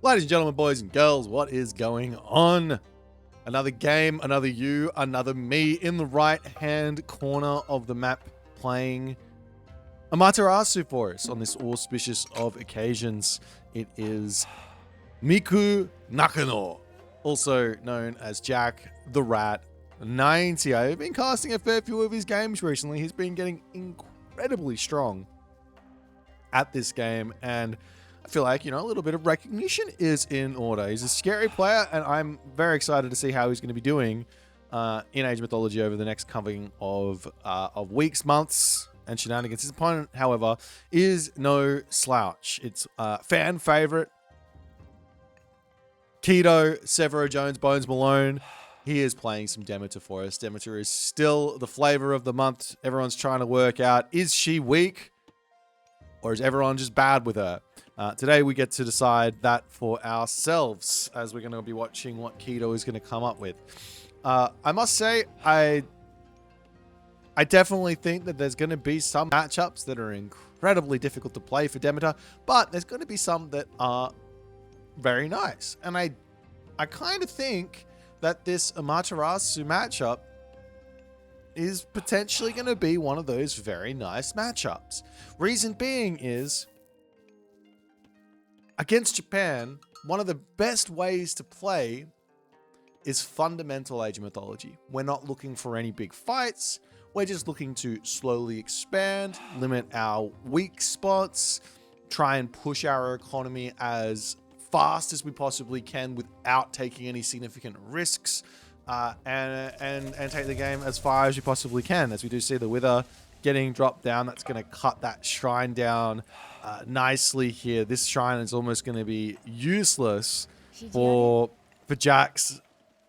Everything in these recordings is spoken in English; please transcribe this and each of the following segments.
Ladies and gentlemen, boys and girls, what is going on? Another game, another you, another me in the right-hand corner of the map playing Amaterasu for us on this auspicious of occasions. It is Miku Nakano, also known as Jack the Rat 90. I've been casting a fair few of his games recently. He's been getting incredibly strong at this game, and I feel like, a little bit of recognition is in order. He's a scary player, and I'm very excited to see how he's going to be doing in Age of Mythology over the next coming of weeks, months, and shenanigans. His opponent, however, is no slouch. It's fan favorite Kido, Severo Jones, Bones Malone. He is playing some Demeter for us. Demeter is still the flavor of the month. Everyone's trying to work out, is she weak or is everyone just bad with her? Today we get to decide that for ourselves, as we're going to be watching what Kido is going to come up with. I must say, I definitely think that there's going to be some matchups that are incredibly difficult to play for Demeter, but there's going to be some that are very nice. And I kind of think that this Amaterasu matchup is potentially going to be one of those very nice matchups. Reason being is, against Japan, one of the best ways to play is fundamental Age of Mythology. We're not looking for any big fights. We're just looking to slowly expand, limit our weak spots, try and push our economy as fast as we possibly can without taking any significant risks, and take the game as far as you possibly can. As we do see the Wither getting dropped down, that's going to cut that shrine down nicely here. This shrine is almost going to be useless for Jack's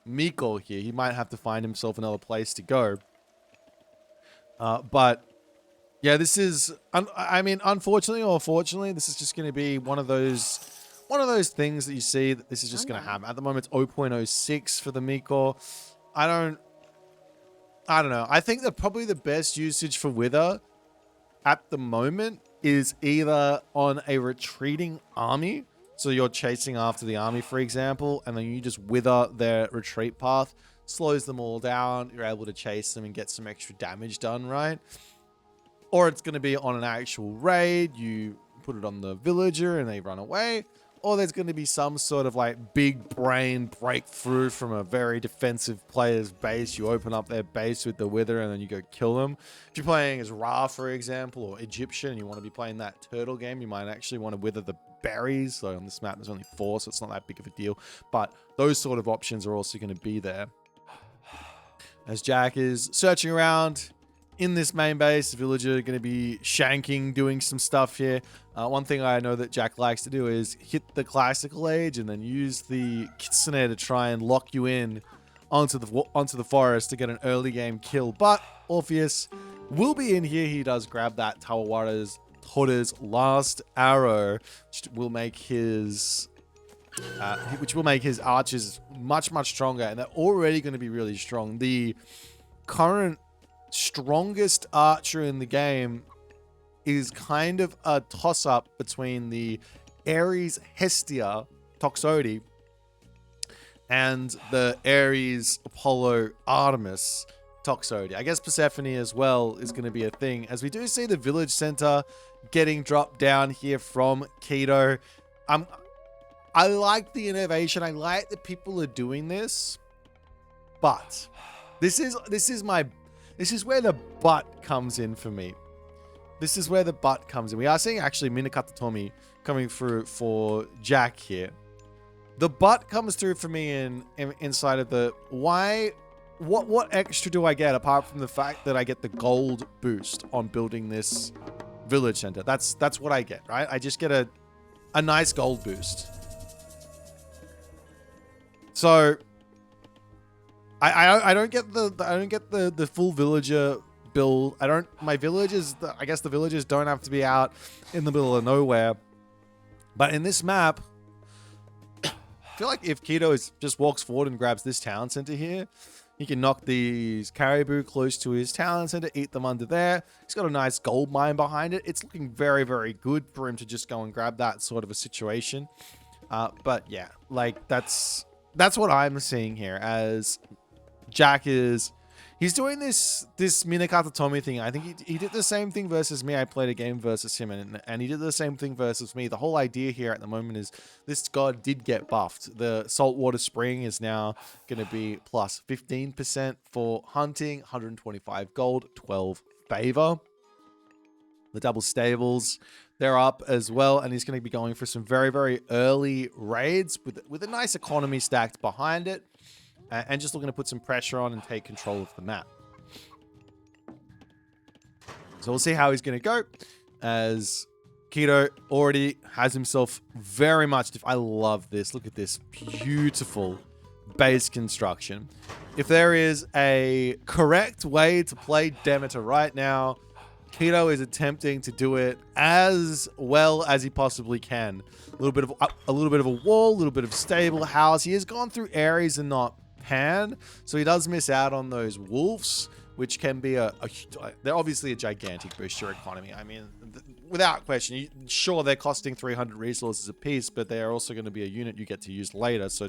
Miko here. He might have to find himself another place to go. But yeah, this is, unfortunately or fortunately, this is just going to be one of those things that you see that this is just going to happen. At the moment, it's 0.06 for the Miko. I don't know. I think that probably the best usage for Wither at the moment is either on a retreating army. So you're chasing after the army, for example, and then you just wither their retreat path, slows them all down. You're able to chase them and get some extra damage done, right? Or it's going to be on an actual raid. You put it on the villager and they run away. Or there's going to be some sort of like big brain breakthrough from a very defensive player's base. You open up their base with the Wither and then you go kill them. If you're playing as Ra, for example, or Egyptian, and you want to be playing that turtle game, you might actually want to wither the berries. So on this map, there's only 4, so it's not that big of a deal. But those sort of options are also going to be there. As Jack is searching around in this main base, the villager going to be shanking, doing some stuff here. One thing I know that Jack likes to do is hit the classical age and then use the kitsune to try and lock you in onto the forest to get an early game kill. But Orpheus will be in here. He does grab that Tawawara's last arrow, which will make his archers much stronger, and they're already going to be really strong. The current strongest archer in the game is kind of a toss-up between the Ares Hestia Toxotes and the Ares Apollo Artemis Toxotes. I guess Persephone as well is going to be a thing, as we do see the village center getting dropped down here from Kido. I like the innovation. I like that people are doing this, but this is where the but comes in for me. This is where the but comes in. We are seeing actually Minakata Tomi coming through for Jack here. The but comes through for me inside of the why. What extra do I get apart from the fact that I get the gold boost on building this village center? That's what I get, right? I just get a nice gold boost. So I don't get the full villager build. I guess the villagers don't have to be out in the middle of nowhere. But in this map, I feel like if Kido just walks forward and grabs this town center here, he can knock these caribou close to his town center, eat them under there. He's got a nice gold mine behind it. It's looking very, very good for him to just go and grab that sort of a situation. But yeah, like that's what I'm seeing here as Jack is. He's doing this Minakata Tommy thing. I think he did the same thing versus me. I played a game versus him, and he did the same thing versus me. The whole idea here at the moment is this god did get buffed. The saltwater spring is now going to be plus 15% for hunting, 125 gold, 12 favor. The double stables, they're up as well, and he's going to be going for some very, very early raids with a nice economy stacked behind it. And just looking to put some pressure on and take control of the map. So we'll see how he's going to go. As Kido already has himself very much... I love this. Look at this beautiful base construction. If there is a correct way to play Demeter right now, Kido is attempting to do it as well as he possibly can. A little bit of a wall, a little bit of stable house. He has gone through areas and not pan, so he does miss out on those wolves, which can be they're obviously a gigantic boost to your economy. I mean, without question, sure, they're costing 300 resources a piece, but they're also going to be a unit you get to use later. So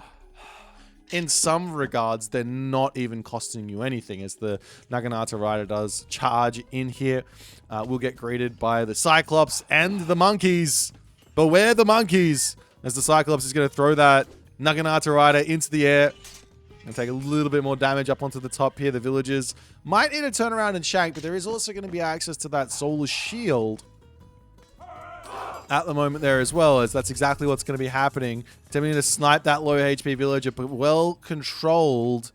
in some regards, they're not even costing you anything, as the Naginata Rider does charge in here. We'll get greeted by the Cyclops and the monkeys. Beware the monkeys, as the Cyclops is going to throw that Naginata Rider into the air. And take a little bit more damage up onto the top here. The villagers might need to turn around and shank, but there is also going to be access to that solar shield at the moment there as well, as that's exactly what's going to be happening. Attempting to snipe that low HP villager, but well controlled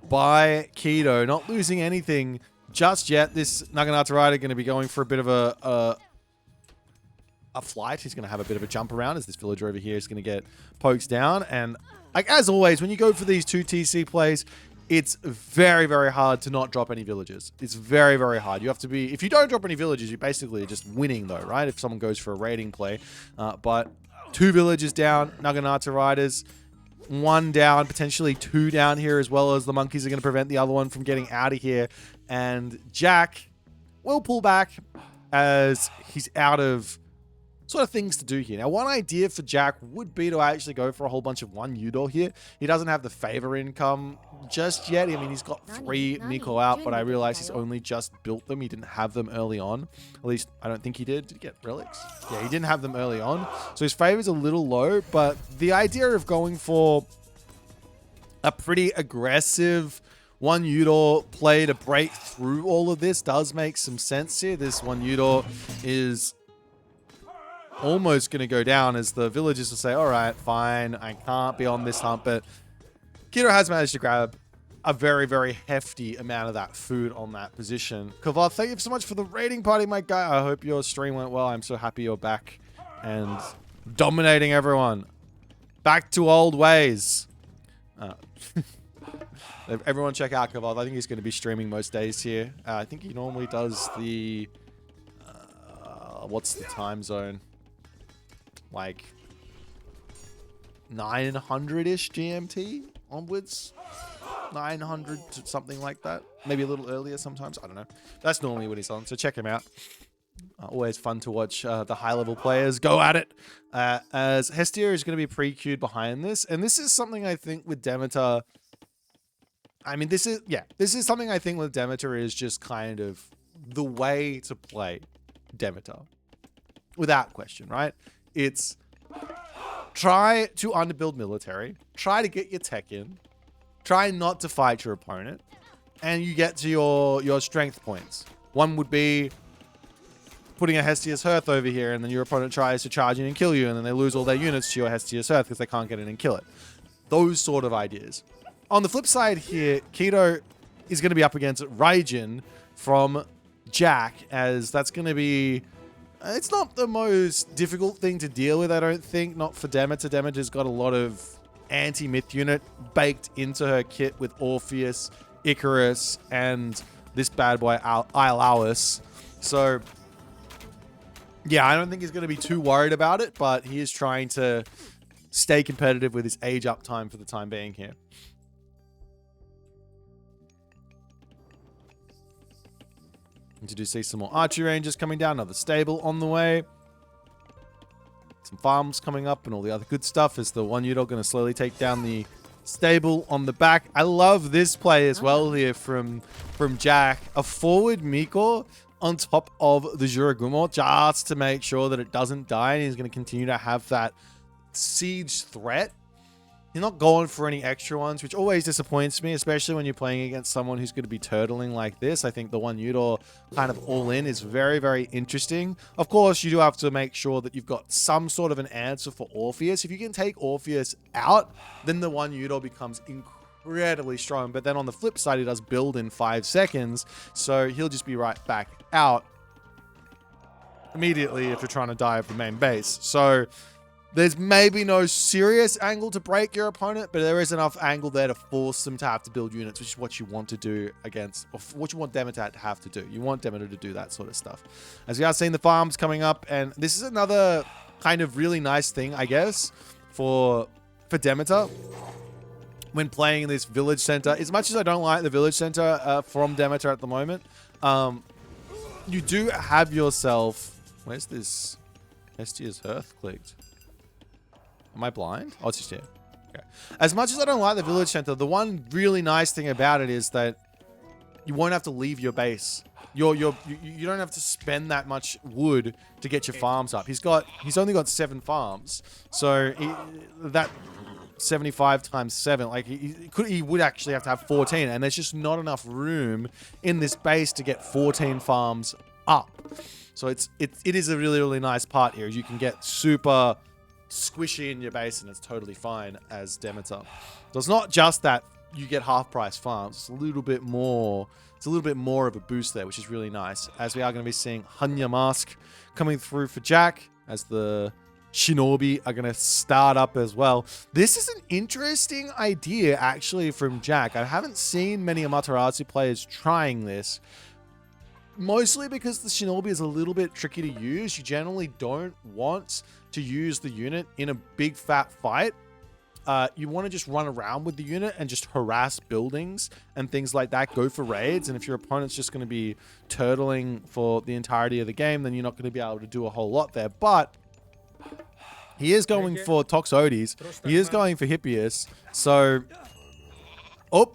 by Kido. Not losing anything just yet. This Naginata Rider going to be going for a bit of a flight. He's going to have a bit of a jump around, as this villager over here is going to get poked down. And like as always, when you go for these 2 TC plays, it's very, very hard to not drop any villagers. It's very, very hard. You have to be... If you don't drop any villagers, you basically are just winning though, right? If someone goes for a raiding play. But 2 villagers down, Naginata Riders. 1 down, potentially 2 down here, as well as the monkeys are going to prevent the other one from getting out of here. And Jack will pull back as he's out of... sort of things to do here. Now, one idea for Jack would be to actually go for a whole bunch of 1 Udor here. He doesn't have the favor income just yet. I mean, he's got 3 Nico out, but I realize he's only just built them. He didn't have them early on. At least, I don't think he did. Did he get relics? Yeah, he didn't have them early on. So his favor's a little low, but the idea of going for a pretty aggressive 1 Udor play to break through all of this does make some sense here. This 1 Udor is almost going to go down, as the villagers will say, all right, fine, I can't be on this hump. But Kido has managed to grab a very, very hefty amount of that food on that position. Kavad, thank you so much for the raiding party, my guy. I hope your stream went well. I'm so happy you're back and dominating everyone. Back to old ways. Everyone check out Kavad. I think he's going to be streaming most days here. I think he normally does the... what's the time zone? Like 900-ish GMT onwards. 900 to something like that. Maybe a little earlier sometimes. I don't know. That's normally what he's on. So check him out. Always fun to watch the high-level players go at it. As Hestia is going to be pre-queued behind this. And this is something I think with Demeter... I mean, this is something I think with Demeter is just kind of the way to play Demeter. Without question, right? It's try to underbuild military, try to get your tech in, try not to fight your opponent, and you get to your strength points. One would be putting a Hestia's Hearth over here, and then your opponent tries to charge in and kill you, and then they lose all their units to your Hestia's Hearth because they can't get in and kill it. Those sort of ideas. On the flip side here, Kido is going to be up against Raijin from Jack, as that's going to be... It's not the most difficult thing to deal with, I don't think. Not for Demeter. Demeter's got a lot of anti-myth unit baked into her kit with Orpheus, Icarus, and this bad boy, Iolaus. So, yeah, I don't think he's going to be too worried about it, but he is trying to stay competitive with his age up time for the time being here. And you do see some more archery rangers coming down, another stable on the way. some farms coming up and all the other good stuff. Is the one Udol going to slowly take down the stable on the back? I love this play as well here from Jack. A forward Miko on top of the Juragumo just to make sure that it doesn't die, and he's going to continue to have that siege threat. You're not going for any extra ones, which always disappoints me, especially when you're playing against someone who's going to be turtling like this. I think the one Udor kind of all in is very, very interesting. Of course, you do have to make sure that you've got some sort of an answer for Orpheus. If you can take Orpheus out, then the one Udor becomes incredibly strong. But then on the flip side, he does build in 5 seconds, so he'll just be right back out immediately if you're trying to dive the main base. So there's maybe no serious angle to break your opponent, but there is enough angle there to force them to have to build units, which is what you want to do against, or what you want Demeter to have to do. You want Demeter to do that sort of stuff. As we are seeing the farms coming up, and this is another kind of really nice thing, I guess, for Demeter when playing in this village center. As much as I don't like the village center from Demeter at the moment, you do have yourself... Where's this Hestia's Hearth clicked? Am I blind? Oh, it's just here. Okay. As much as I don't like the village center, the one really nice thing about it is that you won't have to leave your base. You don't have to spend that much wood to get your farms up. He's only got 7 farms, so that 75 times 7, like he would actually have to have 14, and there's just not enough room in this base to get 14 farms up. So it is a really, really nice part here. You can get super squishy in your base and it's totally fine as Demeter. So it's not just that you get half price farms. It's a little bit more. It's a little bit more of a boost there, which is really nice. As we are going to be seeing Hanya Mask coming through for Jack, as the Shinobi are going to start up as well. This is an interesting idea actually from Jack. I haven't seen many Amaterasu players trying this. Mostly because the Shinobi is a little bit tricky to use. You generally don't want to use the unit in a big fat fight. You want to just run around with the unit and just harass buildings and things like that. Go for raids. And if your opponent's just going to be turtling for the entirety of the game, then you're not going to be able to do a whole lot there. But he is going for Toxotes. He is going for Hippias. So, oh.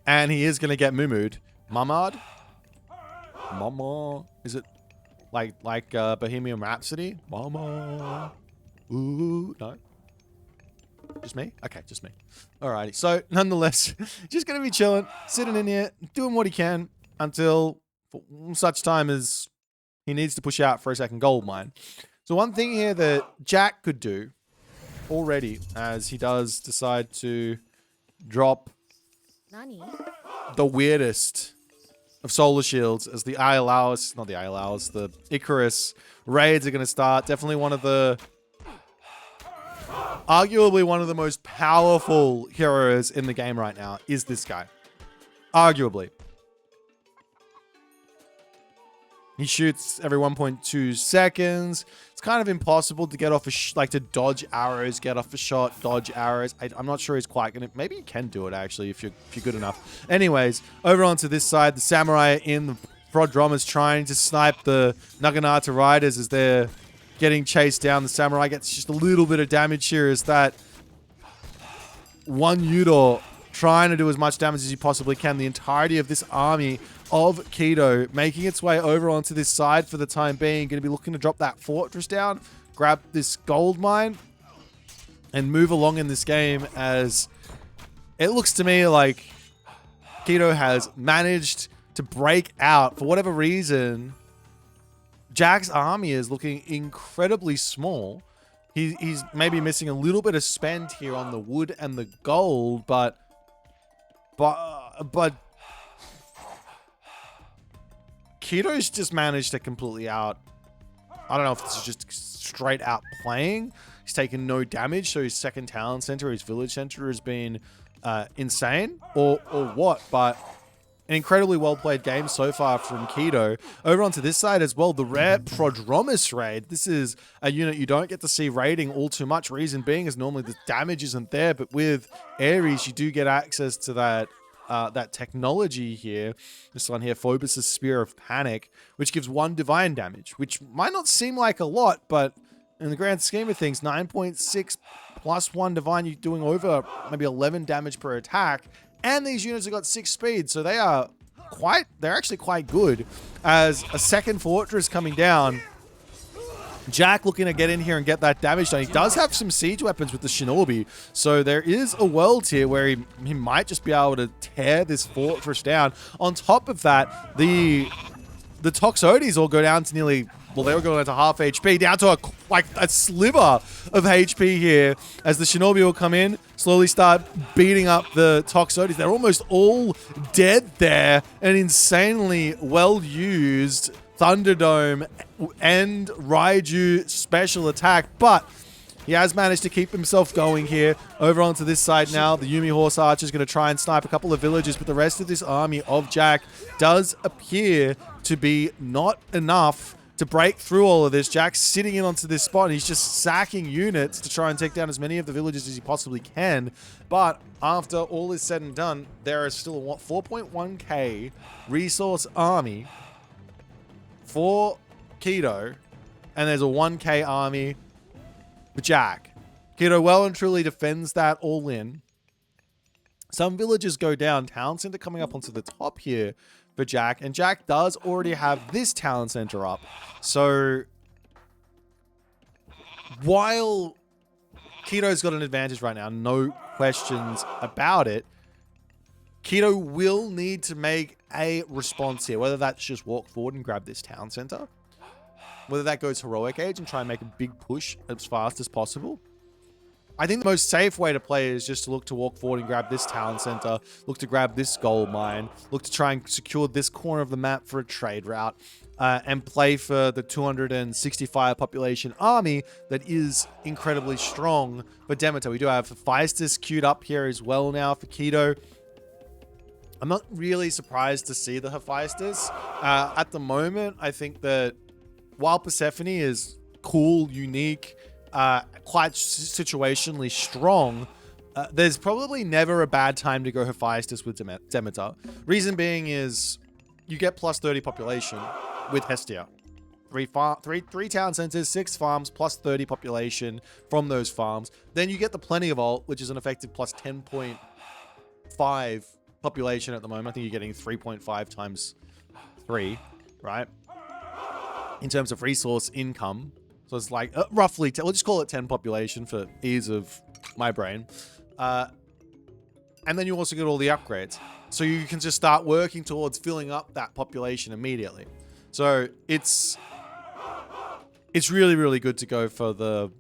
And he is going to get Mumu'd. Mamad? Mama? Is it like Bohemian Rhapsody? Mama? Ooh, no. Just me? Okay, just me. Alrighty. So, nonetheless, just going to be chilling, sitting in here, doing what he can until such time as he needs to push out for a second gold mine. So, one thing here that Jack could do already, as he does decide to drop the weirdest of solar shields as the the Icarus raids are going to start. Definitely arguably one of the most powerful heroes in the game right now is this guy. Arguably. He shoots every 1.2 seconds. It's kind of impossible to get off to dodge arrows, get off a shot, dodge arrows. I'm not sure he's quite gonna. Maybe you can do it actually if you're good enough. Anyways, over onto this side, the samurai in the prodrome is trying to snipe the Naginata riders as they're getting chased down. The samurai gets just a little bit of damage here as that one Udor trying to do as much damage as he possibly can. The entirety of this army of Kido making its way over onto this side for the time being. Going to be looking to drop that fortress down, grab this gold mine, and move along in this game, as it looks to me like Kido has managed to break out. For whatever reason, Jack's army is looking incredibly small. He's maybe missing a little bit of spend here on the wood and the gold, but Kido's just managed to completely out. I don't know if this is just straight out playing. He's taken no damage, so his second talent center, his village center, has been insane, or what. But an incredibly well played game so far from Kido. Over onto this side as well, the rare Prodromus raid. This is a unit you don't get to see raiding all too much. Reason being is normally the damage isn't there, but with Ares, you do get access to that that technology here. This one here, Phobos' Spear of Panic, which gives 1 divine damage, which might not seem like a lot, but in the grand scheme of things, 9.6 plus 1 divine, you're doing over maybe 11 damage per attack. And these units have got 6 speed, so they're actually quite good. As a second fortress coming down, Jack looking to get in here and get that damage done. He does have some siege weapons with the Shinobi, so there is a world here where he might just be able to tear this fortress down. On top of that, the Toxotes all go down to nearly, well, they were going down to half HP, down to a sliver of HP here, as the Shinobi will come in, slowly start beating up the Toxotes. They're almost all dead there. An insanely well-used Thunderdome and Raiju special attack, but he has managed to keep himself going here. Over onto this side now, the Yumi Horse Archer is going to try and snipe a couple of villagers, but the rest of this army of Jack does appear to be not enough to break through all of this. Jack's sitting in onto this spot, and he's just sacking units to try and take down as many of the villagers as he possibly can. But after all is said and done, there is still a 4.1k resource army for Kido, and there's a 1k army for Jack. Kido well and truly defends that all in. Some villagers go down. Town center coming up onto the top here for Jack, and Jack does already have this town center up. So while Kido's got an advantage right now, no questions about it, Kido will need to make a response here, whether that's just walk forward and grab this town center, whether that goes heroic age and try and make a big push as fast as possible. I think the most safe way to play is just to look to walk forward and grab this town center, look to grab this gold mine, look to try and secure this corner of the map for a trade route, and play for the 265 population army that is incredibly strong for Demeter. We do have Hephaestus queued up here as well now for Kido. I'm not really surprised to see the Hephaestus. At the moment, I think that while Persephone is cool, unique, quite situationally strong, there's probably never a bad time to go Hephaestus with Demeter. Reason being is you get plus 30 population with Hestia. Three town centers, 6 farms, plus 30 population from those farms. Then you get the Plenty of Ult, which is an effective plus 10.5 population at the moment. I think you're getting 3.5 times 3, right? In terms of resource income. So it's like roughly, we'll just call it 10 population for ease of my brain. And then you also get all the upgrades. So you can just start working towards filling up that population immediately. So it's really, really good to go for the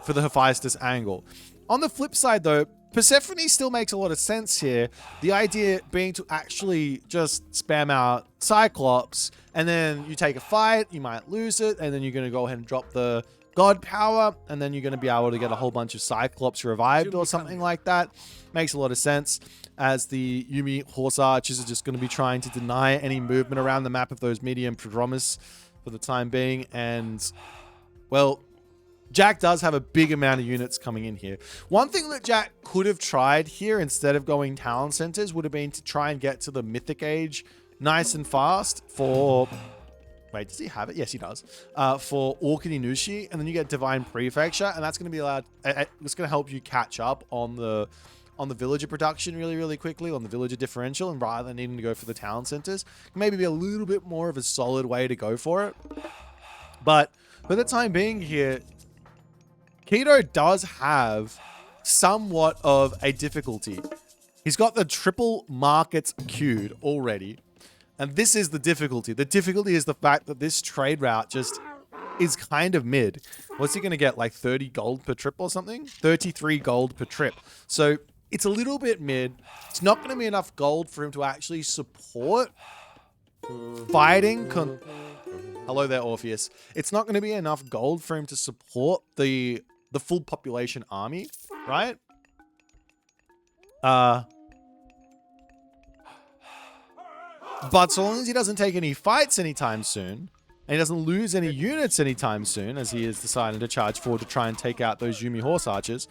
Hephaestus angle. On the flip side though, Persephone still makes a lot of sense here. The idea being to actually just spam out Cyclops, and then you take a fight, you might lose it, and then you're going to go ahead and drop the God power, and then you're going to be able to get a whole bunch of Cyclops revived or something like that. Makes a lot of sense, as the Yumi Horse Archers are just going to be trying to deny any movement around the map of those medium Prodromus for the time being. And, well, Jack does have a big amount of units coming in here. One thing that Jack could have tried here instead of going town centers would have been to try and get to the Mythic age nice and fast for... Wait, does he have it? Yes, he does. For Orkaninushi, and then you get Divine Prefecture, and that's going to be allowed... It's going to help you catch up on the villager production really, really quickly, on the villager differential, and rather than needing to go for the town centers, maybe be a little bit more of a solid way to go for it. But for the time being here, Kido does have somewhat of a difficulty. He's got the triple markets queued already. And this is the difficulty. The difficulty is the fact that this trade route just is kind of mid. What's he going to get? Like 30 gold per trip or something? 33 gold per trip. So it's a little bit mid. It's not going to be enough gold for him to actually support fighting. Hello there, Orpheus. It's not going to be enough gold for him to support the full population army, right? But so long as he doesn't take any fights anytime soon, and he doesn't lose any units anytime soon, as he is deciding to charge forward to try and take out those Yumi Horse Archers,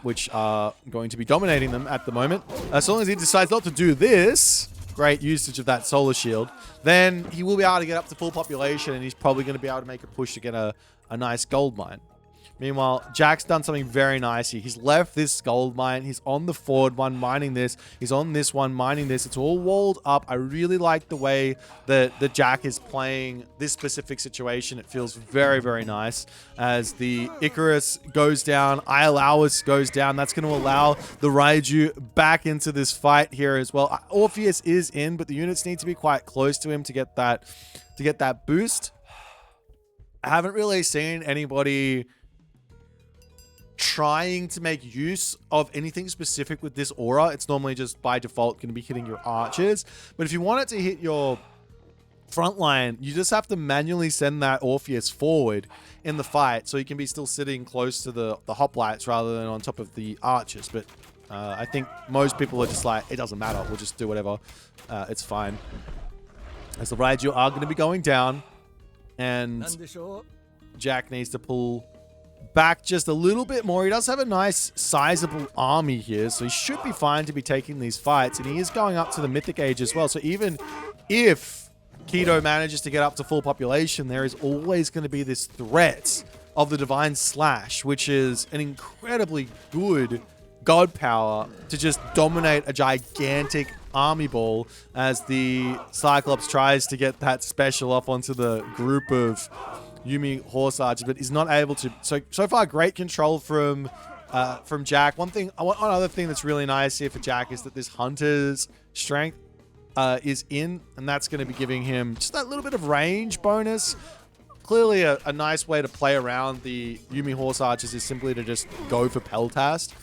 which are going to be dominating them at the moment. So long as he decides not to do this, great usage of that solar shield, then he will be able to get up to full population, and he's probably going to be able to make a push to get a nice gold mine. Meanwhile, Jack's done something very nice here. He's left this gold mine. He's on the forward one mining this. He's on this one mining this. It's all walled up. I really like the way that Jack is playing this specific situation. It feels very, very nice. As the Icarus goes down, Iolawus goes down. That's going to allow the Raiju back into this fight here as well. Orpheus is in, but the units need to be quite close to him to get that boost. I haven't really seen anybody trying to make use of anything specific with this aura. It's normally just by default going to be hitting your archers. But if you want it to hit your front line, you just have to manually send that Orpheus forward in the fight, so you can be still sitting close to the hoplites rather than on top of the archers. But I think most people are just like, it doesn't matter, we'll just do whatever. It's fine. As the Raiju are going to be going down, and Jack needs to pull back just a little bit more. He does have a nice sizable army here, so he should be fine to be taking these fights, and he is going up to the Mythic Age as well. So even if Kido manages to get up to full population, there is always going to be this threat of the Divine Slash, which is an incredibly good god power to just dominate a gigantic army ball, as the Cyclops tries to get that special off onto the group of Yuumi horse archers, but is not able to. So far, great control from Jack. One other thing that's really nice here for Jack is that this hunter's strength is in, and that's going to be giving him just that little bit of range bonus. Clearly, a nice way to play around the Yuumi horse archers is simply to just go for Peltast,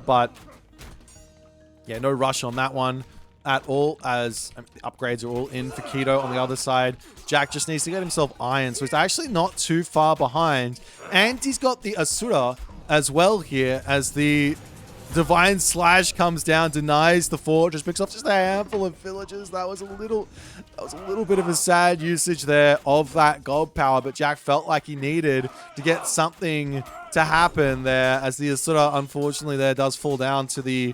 but yeah, no rush on that one at all, as the upgrades are all in for Kido on the other side. Jack just needs to get himself iron, so he's actually not too far behind. And he's got the Asura as well here, as the Divine Slash comes down, denies the fortress, picks up just a handful of villagers. That was a little bit of a sad usage there of that gold power, but Jack felt like he needed to get something to happen there, as the Asura, unfortunately, there does fall down to the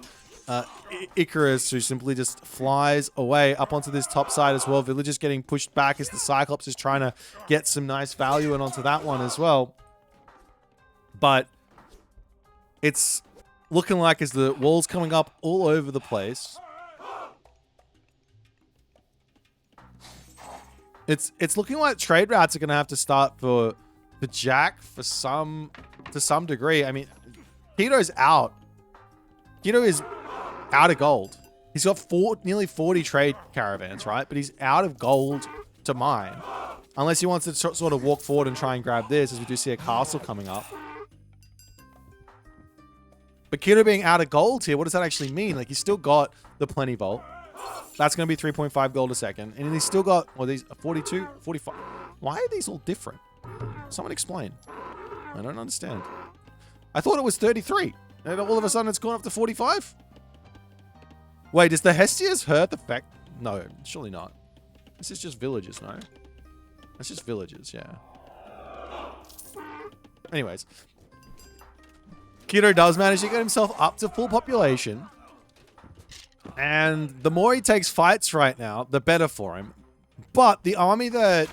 Icarus, who simply just flies away up onto this top side as well. Villagers getting pushed back as the Cyclops is trying to get some nice value in onto that one as well. But it's looking like, as the wall's coming up all over the place, it's looking like trade routes are going to have to start for Jack to some degree. I mean, Kido's out. Kido is out of gold. He's got nearly 40 trade caravans, right? But he's out of gold to mine. Unless he wants to sort of walk forward and try and grab this, as we do see a castle coming up. But Kido being out of gold here, what does that actually mean? Like, he's still got the Plenty Vault. That's going to be 3.5 gold a second. And he's still got, well, these 42, 45. Why are these all different? Someone explain. I don't understand. I thought it was 33. And all of a sudden it's gone up to 45? Wait, does the Hestia's hurt affect? No, surely not. This is just villages, no? It's just villages, yeah. Anyways. Kido does manage to get himself up to full population. And the more he takes fights right now, the better for him. But the army that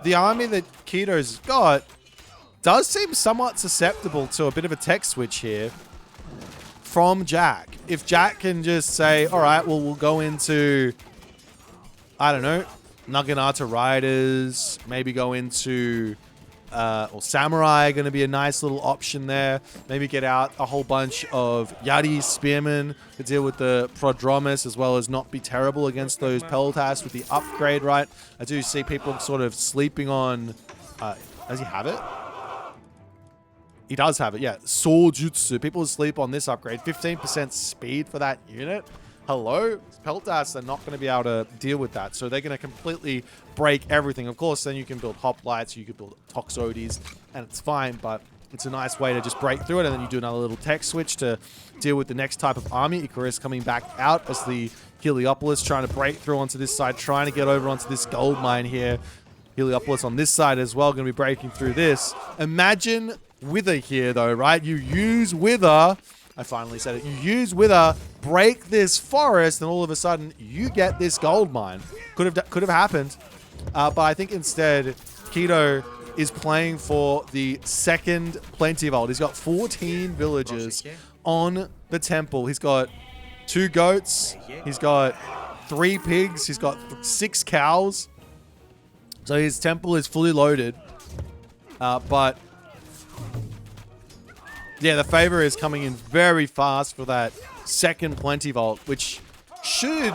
Kido's got does seem somewhat susceptible to a bit of a tech switch here from Jack. If Jack can just say, all right, well, we'll go into, I don't know, Naginata Riders, maybe go into, or Samurai, going to be a nice little option there. Maybe get out a whole bunch of Yari Spearmen to deal with the Prodromus, as well as not be terrible against those Peltas with the upgrade, right? I do see people sort of sleeping on, does he have it? He does have it, yeah. Sojutsu. People sleep on this upgrade. 15% speed for that unit. Hello? Peltas, they're not going to be able to deal with that. So they're going to completely break everything. Of course, then you can build hoplites, you can build Toxotes, and it's fine, but it's a nice way to just break through it. And then you do another little tech switch to deal with the next type of army. Icarus coming back out as the Heliopolis trying to break through onto this side, trying to get over onto this gold mine here. Heliopolis on this side as well, going to be breaking through this. Imagine Wither here, though, right? You use Wither. I finally said it. You use Wither, break this forest, and all of a sudden, you get this gold mine. Could have happened. But I think instead, Kido is playing for the second Plenty Vault. He's got 14 villagers on the temple. He's got 2 goats. He's got 3 pigs. He's got 6 cows. So his temple is fully loaded. But yeah, the favor is coming in very fast for that second Plenty Vault, which should...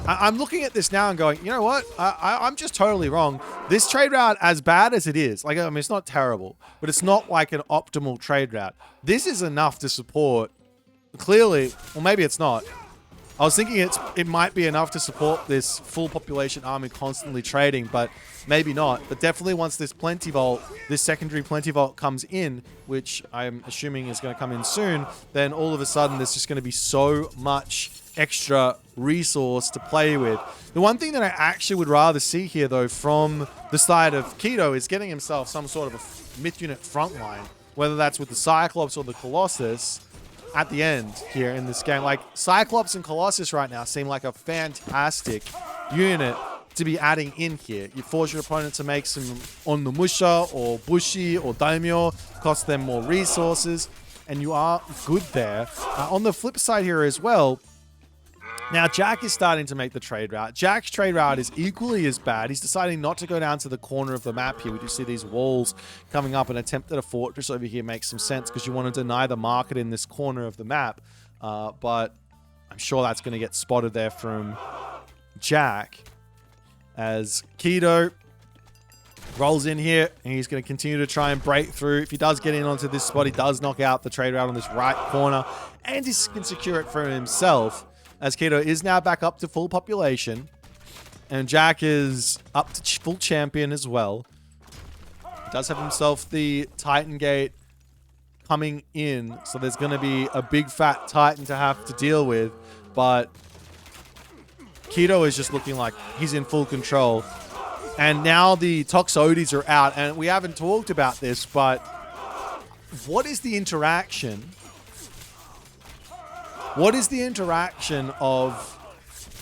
I'm looking at this now and going, you know what? I'm just totally wrong. This trade route, as bad as it is, like, I mean, it's not terrible, but it's not like an optimal trade route. This is enough to support, clearly, well, maybe it's not. I was thinking it might be enough to support this full population army constantly trading, but maybe not. But definitely once this Plenty Vault, this secondary Plenty Vault comes in, which I'm assuming is going to come in soon, then all of a sudden there's just going to be so much extra resource to play with. The one thing that I actually would rather see here, though, from the side of Kido is getting himself some sort of a myth unit frontline, whether that's with the Cyclops or the Colossus at the end here in this game. Like, Cyclops and Colossus right now seem like a fantastic unit to be adding in here. You force your opponent to make some Onnomusha or Bushi or Daimyo, cost them more resources, and you are good there. On the flip side here as well, now, Jack is starting to make the trade route. Jack's trade route is equally as bad. He's deciding not to go down to the corner of the map here. We do see these walls coming up. An attempt at a fortress over here makes some sense because you want to deny the market in this corner of the map. But I'm sure that's going to get spotted there from Jack as Kido rolls in here, and he's going to continue to try and break through. If he does get in onto this spot, he does knock out the trade route on this right corner, and he can secure it for himself. As Kido is now back up to full population. And Jack is up to full champion as well. He does have himself the Titan Gate coming in. So there's going to be a big fat Titan to have to deal with. But Kido is just looking like he's in full control. And now the Toxotes are out. And we haven't talked about this, but what is the interaction? What is the interaction of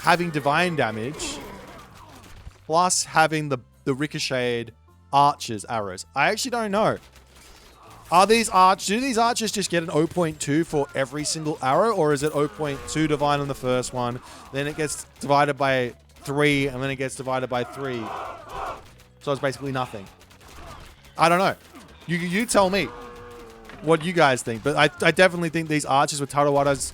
having divine damage plus having the ricocheted archers arrows? I actually don't know. Do these archers just get an 0.2 for every single arrow, or is it 0.2 divine on the first one, then it gets divided by 3, and then it gets divided by 3? So it's basically nothing. I don't know. You tell me what you guys think, but I definitely think these archers with Tarawara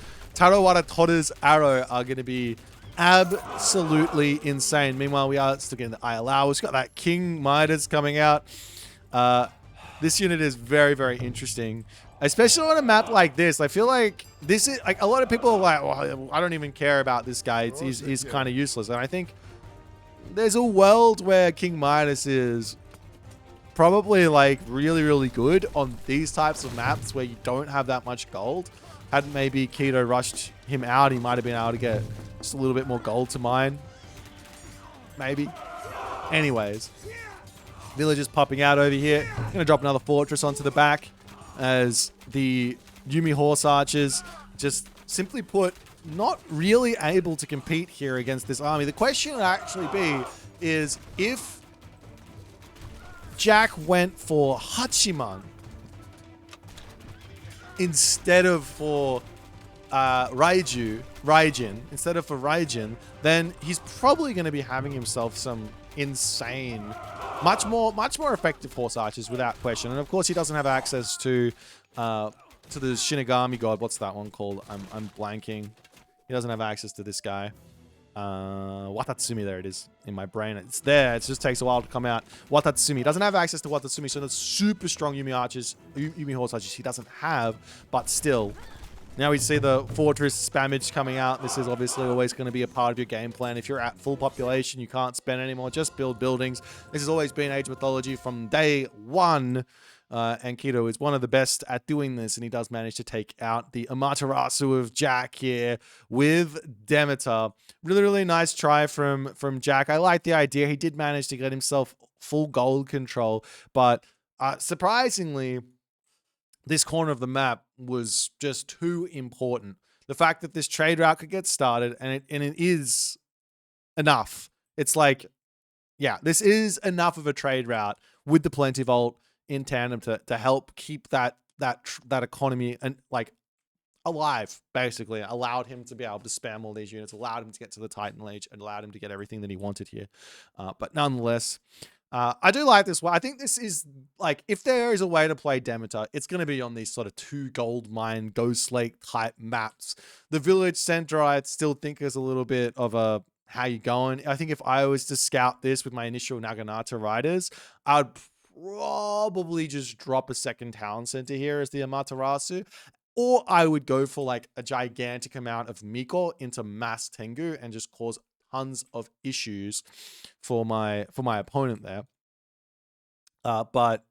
Todder's arrow are going to be absolutely insane. Meanwhile, we are still getting the ILR. We've got that King Midas coming out. This unit is very, very interesting, especially on a map like this. I feel like this is like a lot of people are like, well, I don't even care about this guy. He's kind of useless. And I think there's a world where King Midas is probably like really, really good on these types of maps where you don't have that much gold. Hadn't maybe Kido rushed him out, he might have been able to get just a little bit more gold to mine. Maybe. Anyways. Villagers popping out over here. Going to drop another fortress onto the back as the Yumi Horse Archers, just simply put, not really able to compete here against this army. The question would actually be is if Jack went for Hachiman instead of for Raijin, then he's probably going to be having himself some insane, much more effective horse archers without question. And of course, he doesn't have access to the Shinigami god. What's that one called? I'm blanking. He doesn't have access to this guy. Watatsumi, there it is in my brain. It's there. It just takes a while to come out. Watatsumi doesn't have access to Watatsumi, so the super strong Yumi horse archers he doesn't have, but still. Now we see the fortress spammage coming out. This is obviously always going to be a part of your game plan. If you're at full population, you can't spend anymore. Just build buildings. This has always been Age of Mythology from day one. And Kido is one of the best at doing this, and he does manage to take out the Amaterasu of Jack here with Demeter. Really, really nice try from Jack. I like the idea. He did manage to get himself full gold control, but surprisingly, this corner of the map was just too important. The fact that this trade route could get started, and it is enough. It's like, yeah, this is enough of a trade route with the plenty vault in tandem to help keep that economy and like alive, basically. Allowed him to be able to spam all these units, allowed him to get to the Titan Age, and allowed him to get everything that he wanted here. But nonetheless, I do like this one. I think this is like, if there is a way to play Demeter, it's going to be on these sort of 2 gold mine, Ghost Lake type maps. The Village Center, I still think is a little bit of a, how you going? I think if I was to scout this with my initial Naginata riders, I'd probably just drop a second town center here as the Amaterasu. Or I would go for like a gigantic amount of Miko into mass Tengu and just cause tons of issues for my opponent there. But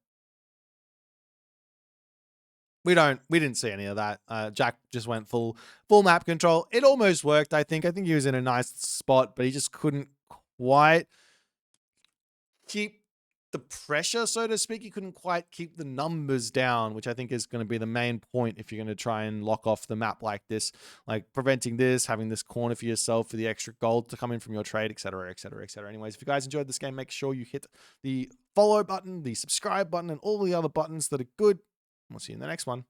we didn't see any of that. Jack just went full map control. It almost worked, I think. I think he was in a nice spot, but he just couldn't quite keep the pressure, so to speak. He couldn't quite keep the numbers down, which I think is going to be the main point if you're going to try and lock off the map like this, like preventing this, having this corner for yourself for the extra gold to come in from your trade, etc, etc, etc. Anyways, if you guys enjoyed this game, make sure you hit the follow button, the subscribe button, and all the other buttons that are good. We'll see you in the next one.